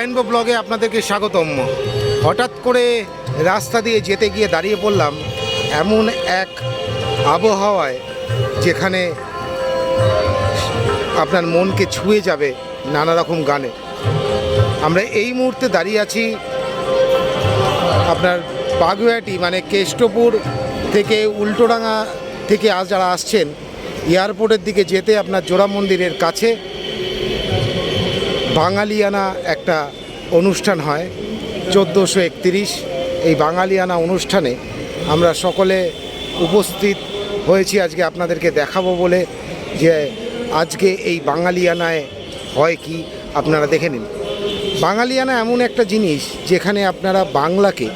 রায়েনবো ব্লগে আপনাদেরকে স্বাগতম। হঠাৎ করে রাস্তা দিয়ে যেতে গিয়ে দাঁড়িয়ে পড়লাম এমন এক আবহাওয়ায় যেখানে আপনার মনকে ছুঁয়ে যাবে নানা রকম গানে। আমরা এই মুহূর্তে দাঁড়িয়ে আছি আপনার বাগুইআটি মানে কেষ্টপুর থেকে উল্টোডাঙ্গা থেকে যারা আসছেন এয়ারপোর্টের দিকে যেতে আপনার জোড়া মন্দিরের কাছে বাঙালিয়ানা একটা অনুষ্ঠান হয় 1431। এই বাঙালিয়ানা অনুষ্ঠানে আমরা সকলে উপস্থিত হয়েছি আজকে আপনাদেরকে দেখাবো বলে যে আজকে এই বাঙালিয়ানায় হয় কি আপনারা দেখে নিন। বাঙালিয়ানা এমন একটা জিনিস যেখানে আপনারা বাংলাকে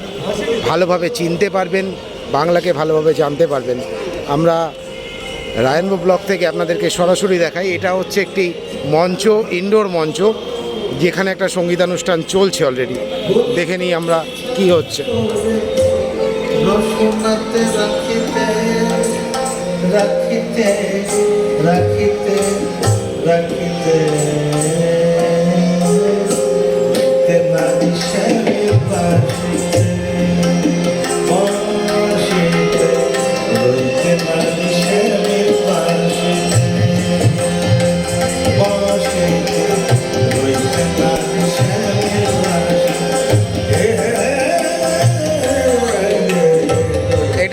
ভালোভাবে চিনতে পারবেন, বাংলাকে ভালোভাবে জানতে পারবেন। আমরা রায়েনবো ব্লক থেকে আপনাদেরকে সরাসরি দেখাই। এটা হচ্ছে একটি মঞ্চ, ইনডোর মঞ্চ, যেখানে একটা সঙ্গীতানুষ্ঠান চলছে অলরেডি। দেখে নিই আমরা কি হচ্ছে।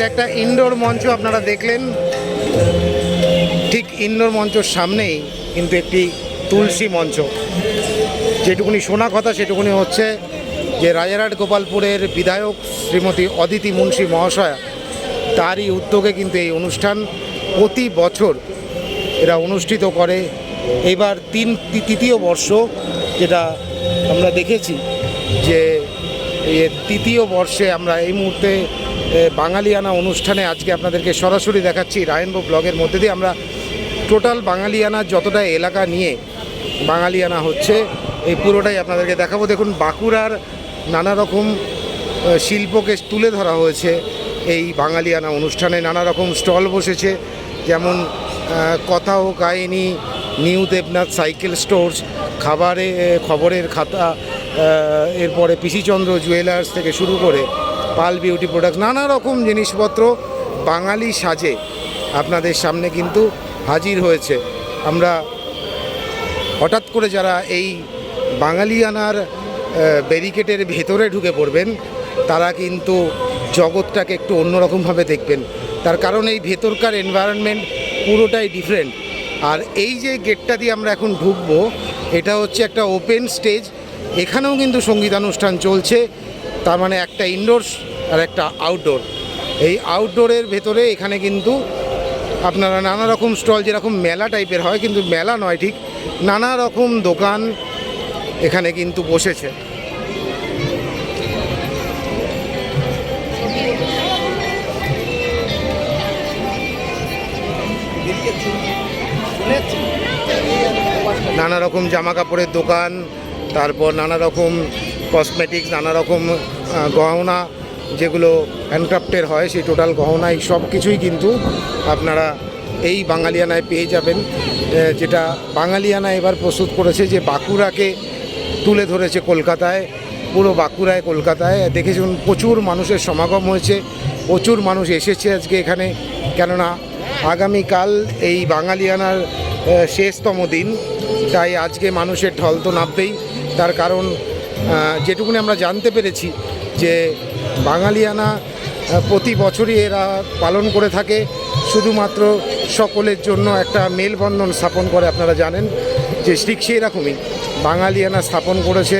একটা ইনডোর মঞ্চ আপনারা দেখলেন, ঠিক ইনডোর মঞ্চের সামনেই কিন্তু একটি তুলসী মঞ্চ। যেটুকুনি শোনা কথা সেটুকুনি হচ্ছে যে রাজারহাট গোপালপুরের বিধায়ক শ্রীমতী অদিতি মুন্সি মহাশয়া, তারই উদ্যোগে কিন্তু এই অনুষ্ঠান প্রতি বছর এরা অনুষ্ঠিত করে। এবার তৃতীয় বর্ষ, যেটা আমরা দেখেছি যে তৃতীয় বর্ষে আমরা এই মুহূর্তে বাঙালিয়ানা অনুষ্ঠানে আজকে আপনাদেরকে সরাসরি দেখাচ্ছি রায়েনবো ব্লগের মধ্যে দিয়ে। আমরা টোটাল বাঙালিয়ানার যতটা এলাকা নিয়ে বাঙালিয়ানা হচ্ছে এই পুরোটাই আপনাদেরকে দেখাবো। দেখুন, বাঁকুড়ার নানা রকম শিল্পকে তুলে ধরা হয়েছে এই বাঙালিয়ানা অনুষ্ঠানে। নানা রকম স্টল বসেছে, যেমন কথা ও কাহিনী, নিউ দেবনাথ সাইকেল স্টোর্স, খবরের খাতা, এরপরে পিসিচন্দ্র জুয়েলার্স থেকে শুরু করে পাল বিউটি প্রোডাক্টস, নানা রকম জিনিসপত্র বাঙালি সাজে আপনাদের সামনে কিন্তু হাজির হয়েছে। আমরা হঠাৎ করে যারা এই বাঙালিয়ানার ব্যারিকেডের ভেতরে ঢুকে পড়বেন তারা কিন্তু জগৎটাকে একটু অন্যরকমভাবে দেখবেন। তার কারণ এই ভেতরকার এনভায়রনমেন্ট পুরোটাই ডিফারেন্ট। আর এই যে গেটটা দিয়ে আমরা এখন ঢুকবো, এটা হচ্ছে একটা ওপেন স্টেজ। এখানেও কিন্তু সঙ্গীতানুষ্ঠান চলছে, তার মানে একটা ইনডোর আর একটা আউটডোর। এই আউটডোরের ভেতরে এখানে কিন্তু আপনারা নানা রকম স্টল, যেরকম মেলা টাইপের হয়, কিন্তু মেলা নয় ঠিক, নানা রকম দোকান এখানে কিন্তু বসেছে। নানা রকম জামা কাপড়ের দোকান, তারপর নানা রকম কসমেটিক্স, নানা রকম গহনা যেগুলো হ্যান্ডক্রাফটের হয়, সেই টোটাল গহনা এই সব কিছুই কিন্তু আপনারা এই বাঙালিয়ানায় পেয়ে যাবেন। যেটা বাঙালিয়ানা এবার প্রস্তুত করেছে, যে বাঁকুড়াকে তুলে ধরেছে কলকাতায়, পুরো বাঁকুড়ায় কলকাতায়। দেখেছেন প্রচুর মানুষের সমাগম হয়েছে, প্রচুর মানুষ এসেছে আজকে এখানে, কেননা আগামীকাল এই বাঙালিয়ানার শেষতম দিন, তাই আজকে মানুষের ঢল তো নামবেই। তার কারণ যেটুকুনি আমরা জানতে পেরেছি যে বাঙালিয়ানা প্রতি বছরই এরা পালন করে থাকে, শুধুমাত্র সকলের জন্য একটা মেলবন্ধন স্থাপন করে। আপনারা জানেন যে ঠিক সেই রকমই বাঙালিয়ানা স্থাপন করেছে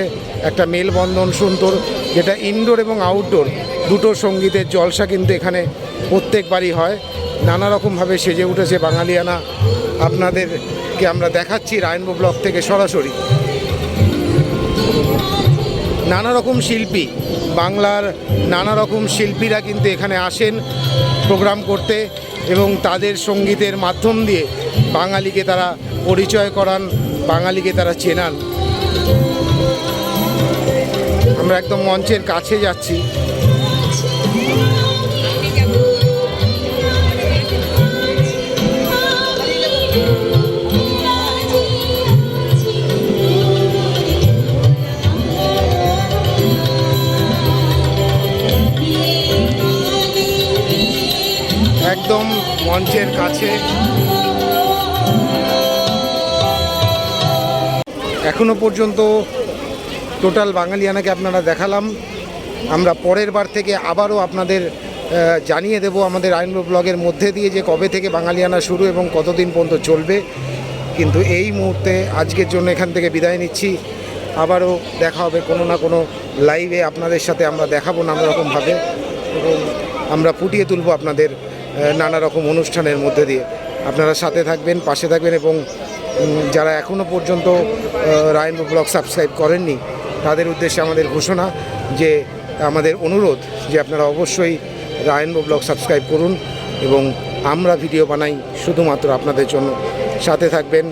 একটা মেলবন্ধন সুন্দর, যেটা ইনডোর এবং আউটডোর দুটো সঙ্গীতের জলসা কিন্তু এখানে প্রত্যেকবারই হয়। নানা রকমভাবে সেজে উঠেছে বাঙালিয়ানা। আপনাদেরকে আমরা দেখাচ্ছি রায়েনবো ব্লক থেকে সরাসরি। নানা রকম শিল্পী, বাংলার নানা রকম শিল্পীরা কিন্তু এখানে আসেন প্রোগ্রাম করতে, এবং তাদের সঙ্গীতের মাধ্যম দিয়ে বাঙালিকে তারা পরিচয় করান, বাঙালিকে তারা চেনান। আমরা একদম মঞ্চের কাছে যাচ্ছি। একদম মঞ্চের কাছে। এখনো পর্যন্ত টোটাল বাঙালিয়ানাকে আপনারা দেখালাম। আমরা পরের বার থেকে আবারও আপনাদের জানিয়ে দেব আমাদের আইনব ব্লগের মধ্যে দিয়ে যে কবে থেকে বাঙালিয়ানা শুরু এবং কতদিন পর্যন্ত চলবে। কিন্তু এই মুহূর্তে আজকের জন্য এখান থেকে বিদায় নিচ্ছি। আবারও দেখা হবে কোনো না কোনো লাইভে, আপনাদের সাথে আমরা দেখাবো নানা রকমভাবে এবং আমরা ফুটিয়ে তুলব আপনাদের নানা রকম অনুষ্ঠানের মধ্যে দিয়ে। আপনারা সাথে থাকবেন, পাশে থাকবেন এবং যারা এখনও পর্যন্ত রায়নবো ব্লগ সাবস্ক্রাইব করেননি তাদের উদ্দেশ্যে আমাদের ঘোষণা, যে আমাদের অনুরোধ যে আপনারা অবশ্যই রায়নবো ব্লগ সাবস্ক্রাইব করুন এবং আমরা ভিডিও বানাই শুধুমাত্র আপনাদের জন্য। সাথে থাকবেন,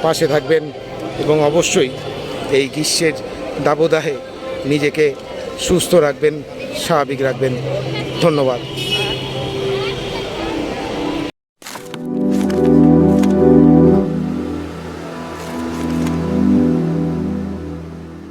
পাশে থাকবেন এবং অবশ্যই এই গ্রীষ্মের দাবদাহে নিজেকে সুস্থ রাখবেন, স্বাভাবিক রাখবেন। ধন্যবাদ।